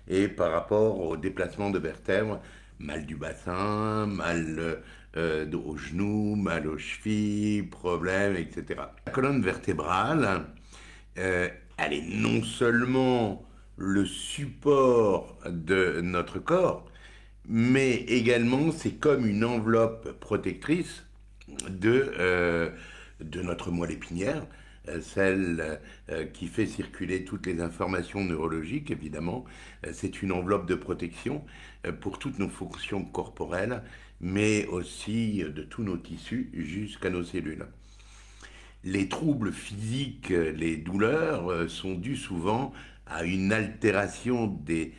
et par rapport au déplacement de vertèbres, mal du bassin, mal au genou, mal aux chevilles, problème, etc. La colonne vertébrale, elle est non seulement le support de notre corps, mais également c'est comme une enveloppe protectrice de notre moelle épinière, celle qui fait circuler toutes les informations neurologiques, évidemment. C'est une enveloppe de protection pour toutes nos fonctions corporelles, mais aussi de tous nos tissus jusqu'à nos cellules. Les troubles physiques, les douleurs, sont dus souvent à une altération des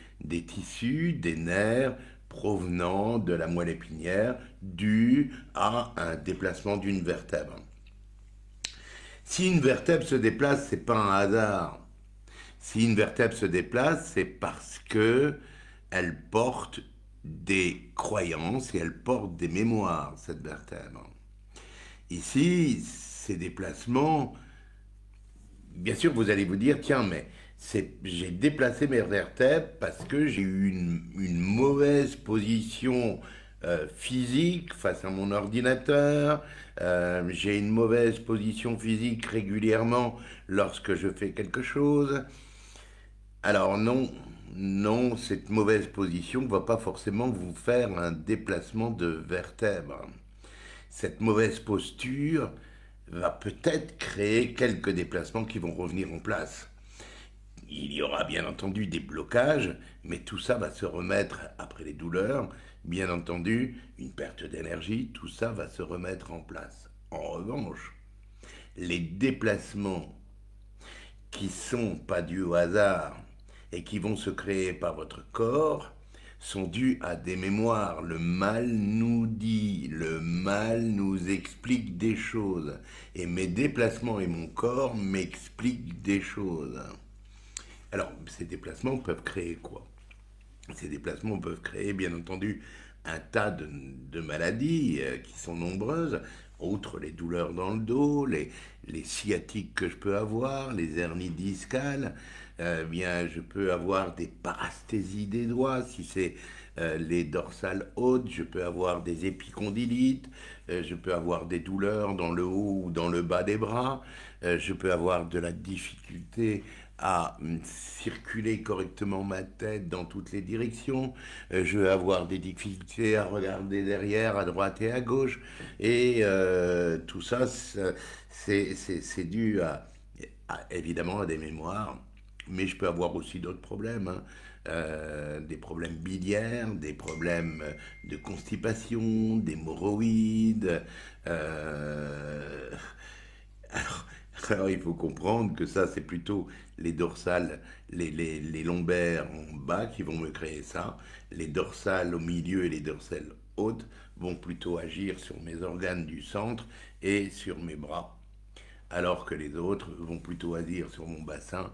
tissus, des nerfs provenant de la moelle épinière, due à un déplacement d'une vertèbre. Si une vertèbre se déplace, c'est pas un hasard. Si une vertèbre se déplace, c'est parce que elle porte des croyances et elle porte des mémoires, cette vertèbre. Ici, ces déplacements, bien sûr, vous allez vous dire, tiens, mais j'ai déplacé mes vertèbres parce que j'ai eu une mauvaise position physique face à mon ordinateur, j'ai une mauvaise position physique régulièrement lorsque je fais quelque chose. Alors non, non, cette mauvaise position ne va pas forcément vous faire un déplacement de vertèbres. Cette mauvaise posture va peut-être créer quelques déplacements qui vont revenir en place. Il y aura bien entendu des blocages, mais tout ça va se remettre après les douleurs. Bien entendu, une perte d'énergie, tout ça va se remettre en place. En revanche, les déplacements qui sont pas dus au hasard et qui vont se créer par votre corps sont dus à des mémoires. Le mal nous dit, le mal nous explique des choses. Et mes déplacements et mon corps m'expliquent des choses. Alors, ces déplacements peuvent créer quoi? Ces déplacements peuvent créer, bien entendu, un tas de maladies qui sont nombreuses, outre les douleurs dans le dos, les sciatiques que je peux avoir, les hernies discales. Bien, je peux avoir des parasthésies des doigts, si c'est les dorsales hautes, je peux avoir des épicondylites, je peux avoir des douleurs dans le haut ou dans le bas des bras, je peux avoir de la difficulté à circuler correctement ma tête dans toutes les directions. Je vais avoir des difficultés à regarder derrière, à droite et à gauche. Et tout ça, c'est dû évidemment à des mémoires. Mais je peux avoir aussi d'autres problèmes, hein. Des problèmes biliaires, des problèmes de constipation, d'hémorroïdes. Euh, alors, alors, il faut comprendre que ça, c'est plutôt les dorsales, les lombaires en bas qui vont me créer ça. Les dorsales au milieu et les dorsales hautes vont plutôt agir sur mes organes du centre et sur mes bras, alors que les autres vont plutôt agir sur mon bassin,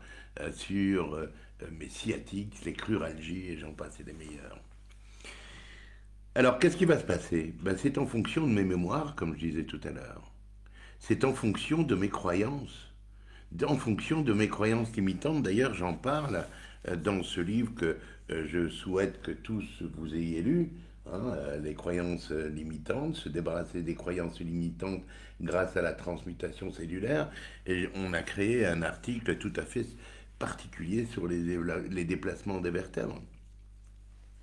sur mes sciatiques, les cruralgies et j'en passe et des meilleurs. Alors, qu'est-ce qui va se passer? Ben, c'est en fonction de mes mémoires, comme je disais tout à l'heure. C'est en fonction de mes croyances. En fonction de mes croyances limitantes. D'ailleurs, j'en parle dans ce livre que je souhaite que tous vous ayez lu, hein, Les croyances limitantes, se débarrasser des croyances limitantes grâce à la transmutation cellulaire. Et on a créé un article tout à fait particulier sur les déplacements des vertèbres.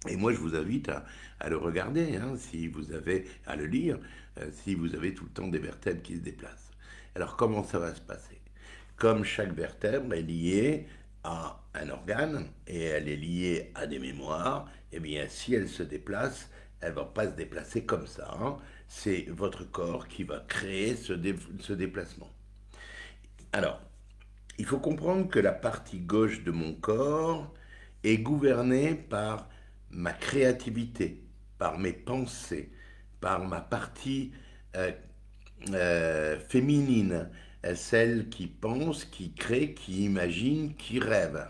Et moi, je vous invite à le regarder, hein, si vous avez, à le lire, si vous avez tout le temps des vertèbres qui se déplacent. Alors, comment ça va se passer? Comme chaque vertèbre est liée à un organe et elle est liée à des mémoires, eh bien, si elle se déplace, elle ne va pas se déplacer comme ça, hein. C'est votre corps qui va créer ce déplacement. Alors, il faut comprendre que la partie gauche de mon corps est gouvernée par ma créativité, par mes pensées, par ma partie euh, féminine, celle qui pense, qui crée, qui imagine, qui rêve,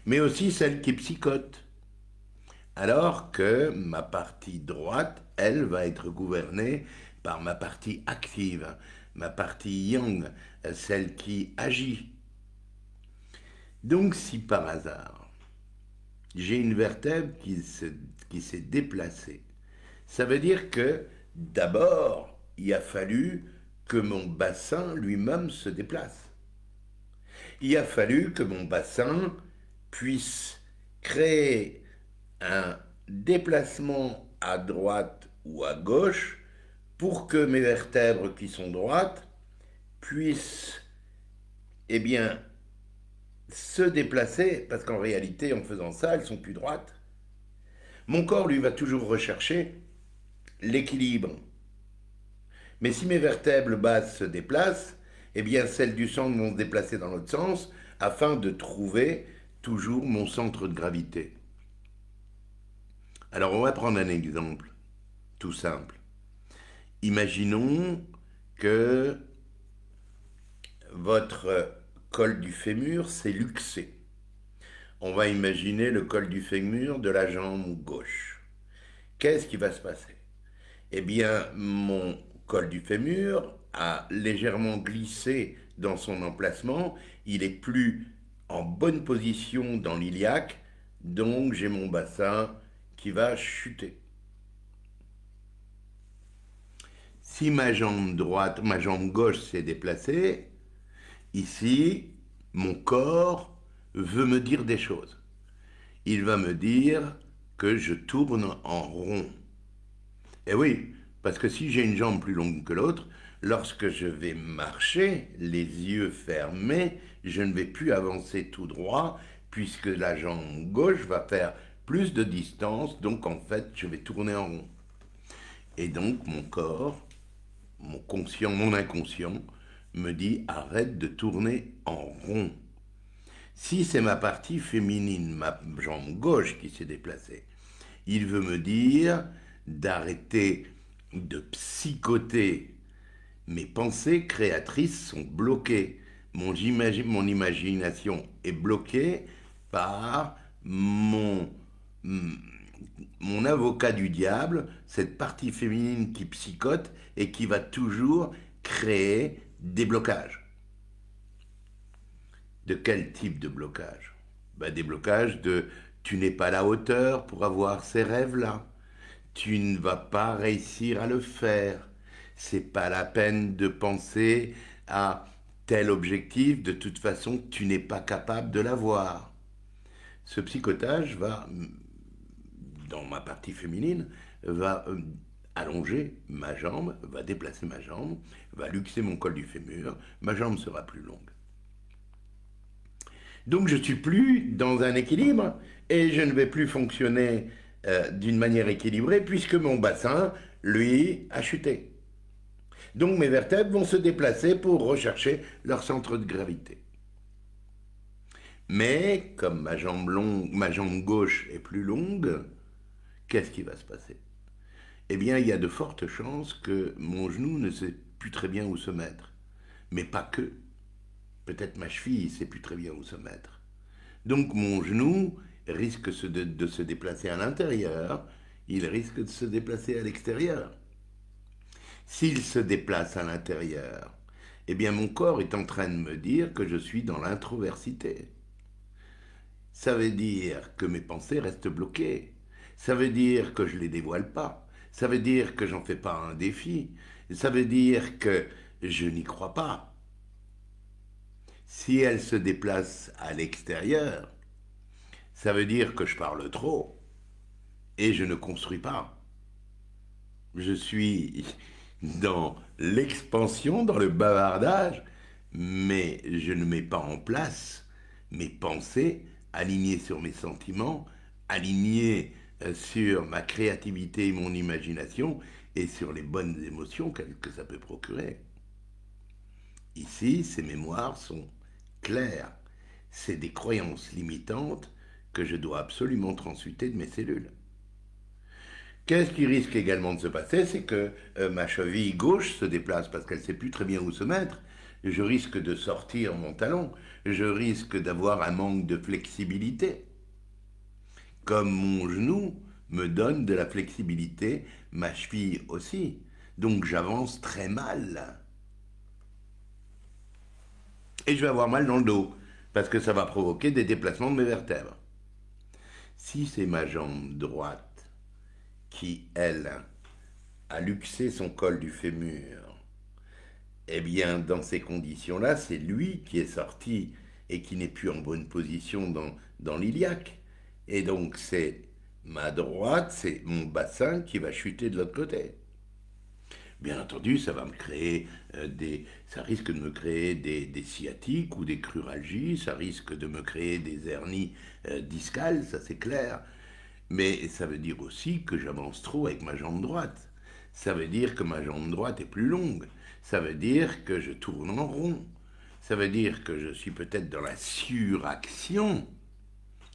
mais aussi celle qui psychote. Alors que ma partie droite, elle, va être gouvernée par ma partie active, ma partie yang, celle qui agit. Donc si par hasard, j'ai une vertèbre qui s'est déplacée. Ça veut dire que d'abord, il a fallu que mon bassin lui-même se déplace. Il a fallu que mon bassin puisse créer un déplacement à droite ou à gauche pour que mes vertèbres qui sont droites puissent, eh bien, se déplacer, parce qu'en réalité, en faisant ça, elles sont plus droites. Mon corps, lui, va toujours rechercher l'équilibre. Mais si mes vertèbres basses se déplacent, eh bien, celles du centre vont se déplacer dans l'autre sens afin de trouver toujours mon centre de gravité. Alors, on va prendre un exemple tout simple. Imaginons que votre col du fémur s'est luxé. On va imaginer le col du fémur de la jambe gauche. Qu'est-ce qui va se passer? Eh bien, mon col du fémur a légèrement glissé dans son emplacement. Il est plus en bonne position dans l'iliaque, donc j'ai mon bassin qui va chuter. Si ma jambe droite, ma jambe gauche s'est déplacée, ici, mon corps veut me dire des choses. Il va me dire que je tourne en rond. Et oui, parce que si j'ai une jambe plus longue que l'autre, lorsque je vais marcher, les yeux fermés, je ne vais plus avancer tout droit, puisque la jambe gauche va faire plus de distance, donc en fait, je vais tourner en rond. Et donc, mon corps, mon conscient, mon inconscient, me dit arrête de tourner en rond. Si c'est ma partie féminine, ma jambe gauche qui s'est déplacée, il veut me dire d'arrêter de psychoter. Mes pensées créatrices sont bloquées. Mon imagination est bloquée par mon avocat du diable, cette partie féminine qui psychote et qui va toujours créer des blocages. De quel type de blocage? Des blocages de tu n'es pas à la hauteur pour avoir ces rêves-là. Tu ne vas pas réussir à le faire. C'est pas la peine de penser à tel objectif, de toute façon, tu n'es pas capable de l'avoir. Ce psychotage va, dans ma partie féminine, va allonger ma jambe, va déplacer ma jambe, va luxer mon col du fémur, ma jambe sera plus longue. Donc je ne suis plus dans un équilibre et je ne vais plus fonctionner d'une manière équilibrée puisque mon bassin, lui, a chuté. Donc mes vertèbres vont se déplacer pour rechercher leur centre de gravité. Mais comme ma jambe gauche est plus longue, qu'est-ce qui va se passer? Eh bien, il y a de fortes chances que mon genou ne sait plus très bien où se mettre. Mais pas que. Peut-être ma cheville ne sait plus très bien où se mettre. Donc mon genou risque de se déplacer à l'intérieur, il risque de se déplacer à l'extérieur. S'il se déplace à l'intérieur, eh bien mon corps est en train de me dire que je suis dans l'introversité. Ça veut dire que mes pensées restent bloquées. Ça veut dire que je ne les dévoile pas. Ça veut dire que j'en fais pas un défi. Ça veut dire que je n'y crois pas. Si elles se déplacent à l'extérieur, ça veut dire que je parle trop et je ne construis pas. Je suis dans l'expansion, dans le bavardage, mais je ne mets pas en place mes pensées alignées sur mes sentiments, alignées sur ma créativité et mon imagination et sur les bonnes émotions que ça peut procurer. Ici, ces mémoires sont claires. C'est des croyances limitantes que je dois absolument transmuter de mes cellules. Qu'est-ce qui risque également de se passer? C'est que ma cheville gauche se déplace parce qu'elle ne sait plus très bien où se mettre. Je risque de sortir mon talon. Je risque d'avoir un manque de flexibilité. Comme mon genou me donne de la flexibilité, ma cheville aussi. Donc j'avance très mal. Et je vais avoir mal dans le dos, parce que ça va provoquer des déplacements de mes vertèbres. Si c'est ma jambe droite qui, elle, a luxé son col du fémur, eh bien, dans ces conditions-là, c'est lui qui est sorti et qui n'est plus en bonne position dans l'iliaque. Et donc, c'est ma droite, c'est mon bassin qui va chuter de l'autre côté. Bien entendu, ça va me créer ça risque de me créer des sciatiques ou des cruralgies, ça risque de me créer des hernies discales, ça c'est clair. Mais ça veut dire aussi que j'avance trop avec ma jambe droite. Ça veut dire que ma jambe droite est plus longue. Ça veut dire que je tourne en rond. Ça veut dire que je suis peut-être dans la suraction,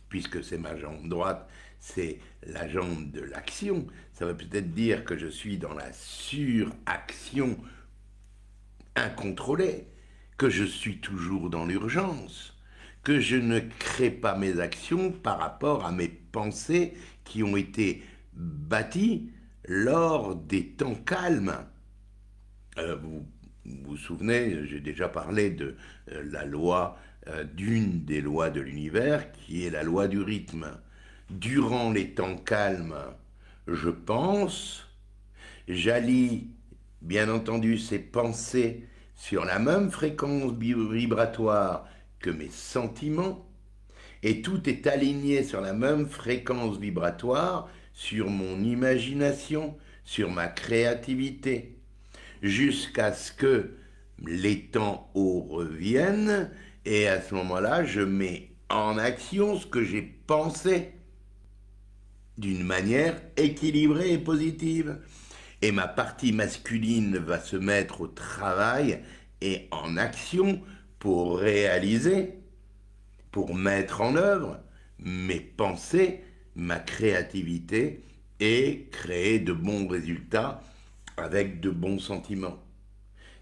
puisque c'est ma jambe droite, c'est la jambe de l'action. Ça veut peut-être dire que je suis dans la suraction incontrôlée, que je suis toujours dans l'urgence, que je ne crée pas mes actions par rapport à mes pensées qui ont été bâties lors des temps calmes. Vous vous souvenez, j'ai déjà parlé de la loi, d'une des lois de l'univers, qui est la loi du rythme. Durant les temps calmes, je pense, j'allie bien entendu ces pensées sur la même fréquence vibratoire que mes sentiments, et tout est aligné sur la même fréquence vibratoire sur mon imagination, sur ma créativité, jusqu'à ce que les temps hauts reviennent, et à ce moment-là, je mets en action ce que j'ai pensé d'une manière équilibrée et positive. Et ma partie masculine va se mettre au travail et en action pour réaliser, pour mettre en œuvre mes pensées, ma créativité et créer de bons résultats avec de bons sentiments.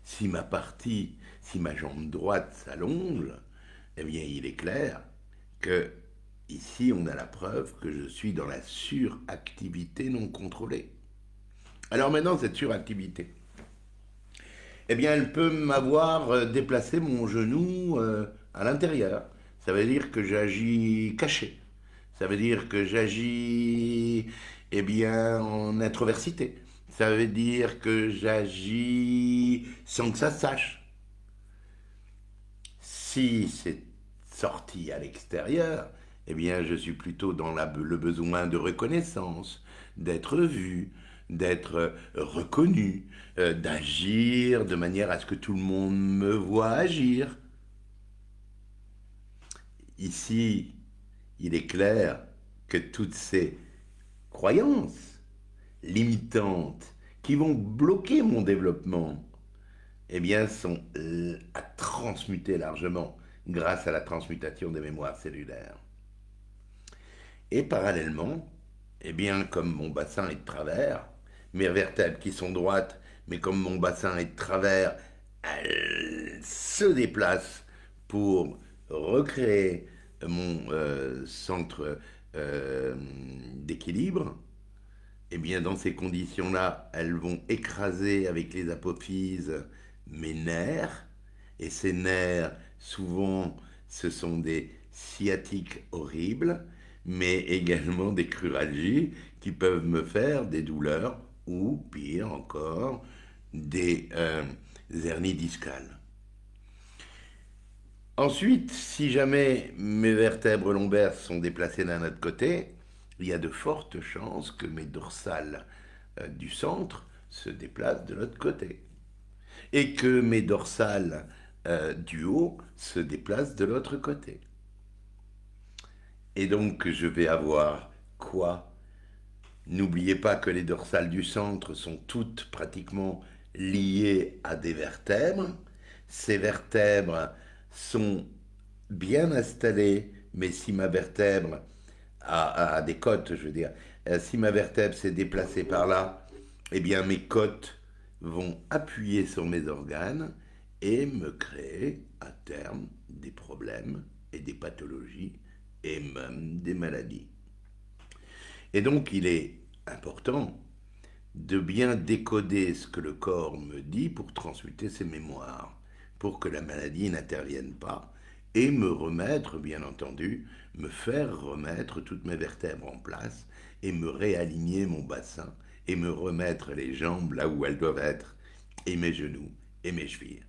Si ma jambe droite s'allonge, eh bien il est clair que ici on a la preuve que je suis dans la suractivité non contrôlée. Alors maintenant, cette suractivité, eh bien, elle peut m'avoir déplacé mon genou à l'intérieur. Ça veut dire que j'agis caché. Ça veut dire que j'agis, eh bien, en introversité. Ça veut dire que j'agis sans que ça se sache. Si c'est sorti à l'extérieur, eh bien, je suis plutôt dans le besoin de reconnaissance, d'être vu, d'être reconnu, d'agir de manière à ce que tout le monde me voit agir. Ici, il est clair que toutes ces croyances limitantes qui vont bloquer mon développement, eh bien, sont à transmuter largement grâce à la transmutation des mémoires cellulaires. Et parallèlement, eh bien, comme mon bassin est de travers, mes vertèbres qui sont droites, mais comme mon bassin est de travers, elles se déplacent pour recréer mon centre d'équilibre. Eh bien, dans ces conditions-là, elles vont écraser avec les apophyses mes nerfs. Et ces nerfs, souvent, ce sont des sciatiques horribles, mais également des cruralgies qui peuvent me faire des douleurs ou, pire encore, des hernies discales. Ensuite, si jamais mes vertèbres lombaires sont déplacées d'un autre côté, il y a de fortes chances que mes dorsales du centre se déplacent de l'autre côté. Et que mes dorsales du haut se déplacent de l'autre côté. Et donc, je vais avoir quoi? N'oubliez pas que les dorsales du centre sont toutes pratiquement liées à des vertèbres. Ces vertèbres sont bien installées, mais si ma vertèbre a des côtes, je veux dire, si ma vertèbre s'est déplacée par là, eh bien mes côtes vont appuyer sur mes organes et me créer à terme des problèmes et des pathologies et même des maladies. Et donc il est important de bien décoder ce que le corps me dit pour transmuter ses mémoires, pour que la maladie n'intervienne pas et me remettre, bien entendu, me faire remettre toutes mes vertèbres en place et me réaligner mon bassin et me remettre les jambes là où elles doivent être et mes genoux et mes chevilles.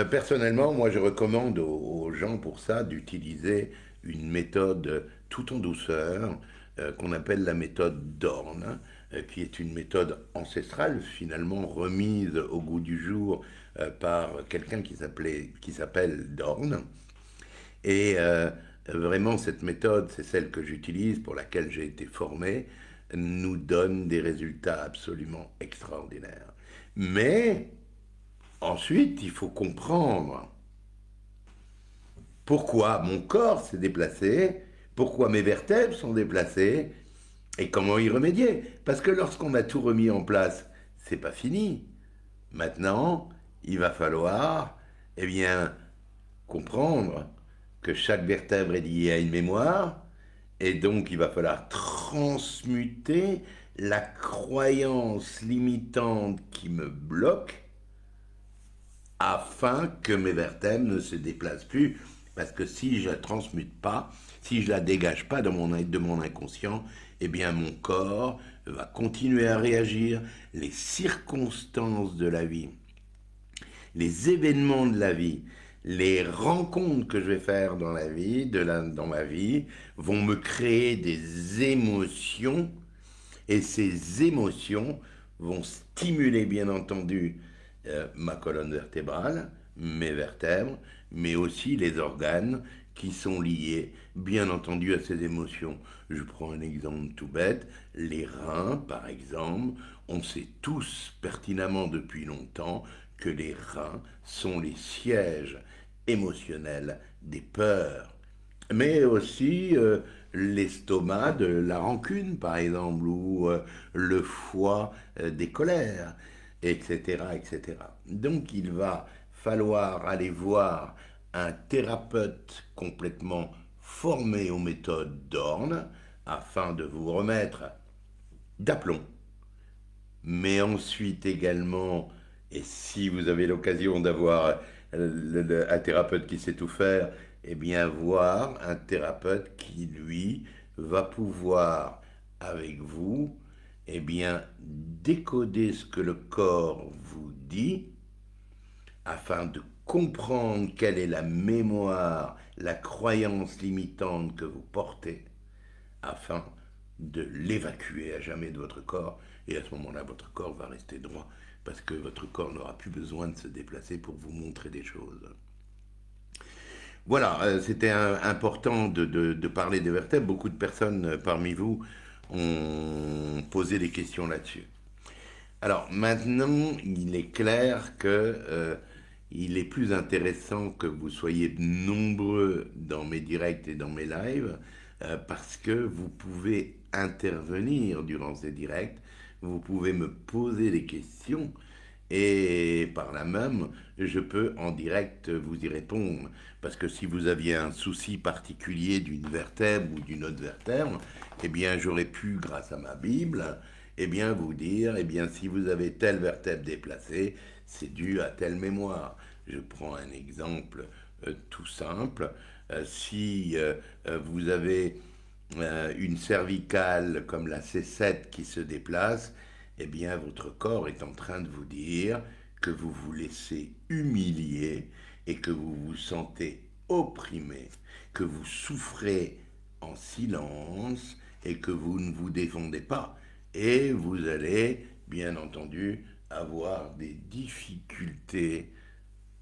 Personnellement, moi je recommande aux gens pour ça d'utiliser une méthode tout en douceur qu'on appelle la méthode Dorn, qui est une méthode ancestrale finalement remise au goût du jour par quelqu'un qui s'appelle Dorn. Et vraiment cette méthode, c'est celle que j'utilise, pour laquelle j'ai été formé, nous donne des résultats absolument extraordinaires. Mais ensuite, il faut comprendre pourquoi mon corps s'est déplacé, pourquoi mes vertèbres sont déplacées et comment y remédier. Parce que lorsqu'on a tout remis en place, c'est pas fini. Maintenant, il va falloir, eh bien, comprendre que chaque vertèbre est liée à une mémoire et donc il va falloir transmuter la croyance limitante qui me bloque afin que mes vertèbres ne se déplacent plus. Parce que si je la transmute pas, si je la dégage pas de mon inconscient, eh bien mon corps va continuer à réagir. Les circonstances de la vie, les événements de la vie, les rencontres que je vais faire dans la vie, dans ma vie, vont me créer des émotions, et ces émotions vont stimuler bien entendu ma colonne vertébrale, mes vertèbres, mais aussi les organes qui sont liés, bien entendu, à ces émotions. Je prends un exemple tout bête, les reins, par exemple. On sait tous pertinemment depuis longtemps que les reins sont les sièges émotionnels des peurs, mais aussi l'estomac de la rancune, par exemple, ou le foie des colères, etc., etc. Donc il va falloir aller voir un thérapeute complètement formé aux méthodes Dorn afin de vous remettre d'aplomb. Mais ensuite également, et si vous avez l'occasion d'avoir un thérapeute qui sait tout faire, eh bien voir un thérapeute qui, lui, va pouvoir, avec vous, eh bien, décoder ce que le corps vous dit afin de comprendre quelle est la mémoire, la croyance limitante que vous portez, afin de l'évacuer à jamais de votre corps. Et à ce moment-là, votre corps va rester droit, parce que votre corps n'aura plus besoin de se déplacer pour vous montrer des choses. Voilà, c'était important de parler des vertèbres. Beaucoup de personnes parmi vous ont posé des questions là-dessus. Alors maintenant, il est clair que il est plus intéressant que vous soyez nombreux dans mes directs et dans mes lives parce que vous pouvez intervenir durant ces directs, vous pouvez me poser des questions et par là même, je peux en direct vous y répondre. Parce que si vous aviez un souci particulier d'une vertèbre ou d'une autre vertèbre, eh bien j'aurais pu, grâce à ma Bible, eh bien vous dire, eh bien si vous avez telle vertèbre déplacée, c'est dû à telle mémoire. Je prends un exemple tout simple. Si vous avez une cervicale comme la C7 qui se déplace, eh bien votre corps est en train de vous dire que vous vous laissez humilier et que vous vous sentez opprimé, que vous souffrez en silence et que vous ne vous défendez pas. Et vous allez, bien entendu, avoir des difficultés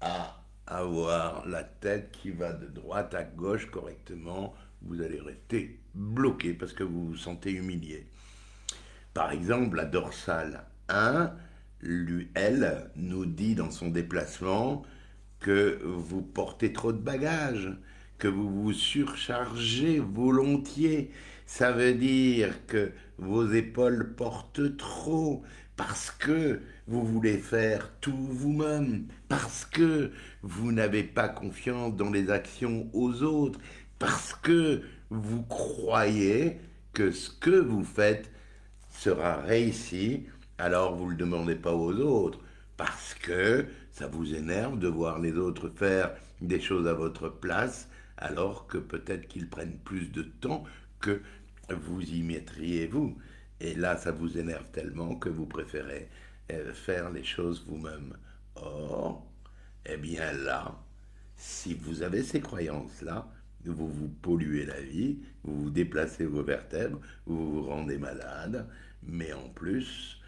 à avoir la tête qui va de droite à gauche correctement. Vous allez rester bloqué parce que vous vous sentez humilié. Par exemple, la dorsale 1, elle, nous dit dans son déplacement que vous portez trop de bagages, que vous vous surchargez volontiers. Ça veut dire que vos épaules portent trop parce que vous voulez faire tout vous-même, parce que vous n'avez pas confiance dans les actions aux autres, parce que vous croyez que ce que vous faites sera réussi, alors vous ne le demandez pas aux autres, parce que ça vous énerve de voir les autres faire des choses à votre place, alors que peut-être qu'ils prennent plus de temps que vous y mettriez vous. Et là, ça vous énerve tellement que vous préférez faire les choses vous-même. Or, eh bien là, si vous avez ces croyances-là, vous vous polluez la vie, vous vous déplacez vos vertèbres, vous vous rendez malade, mais en plus,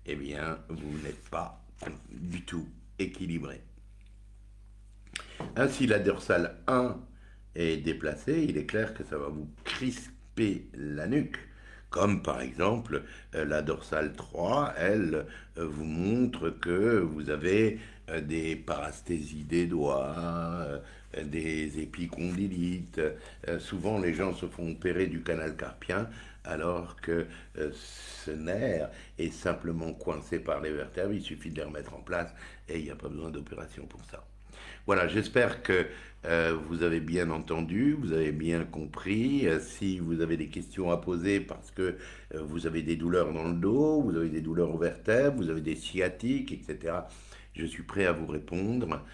eh bien, vous n'êtes pas du tout équilibré. Ainsi, la dorsale 1 est déplacée, il est clair que ça va vous crisper la nuque. Comme par exemple la dorsale 3, elle vous montre que vous avez des parasthésies des doigts, des épicondylites. Souvent les gens se font opérer du canal carpien alors que ce nerf est simplement coincé par les vertèbres, il suffit de les remettre en place et il n'y a pas besoin d'opération pour ça. Voilà, j'espère que vous avez bien entendu, vous avez bien compris. Si vous avez des questions à poser parce que vous avez des douleurs dans le dos, vous avez des douleurs aux vertèbres, vous avez des sciatiques, etc., je suis prêt à vous répondre.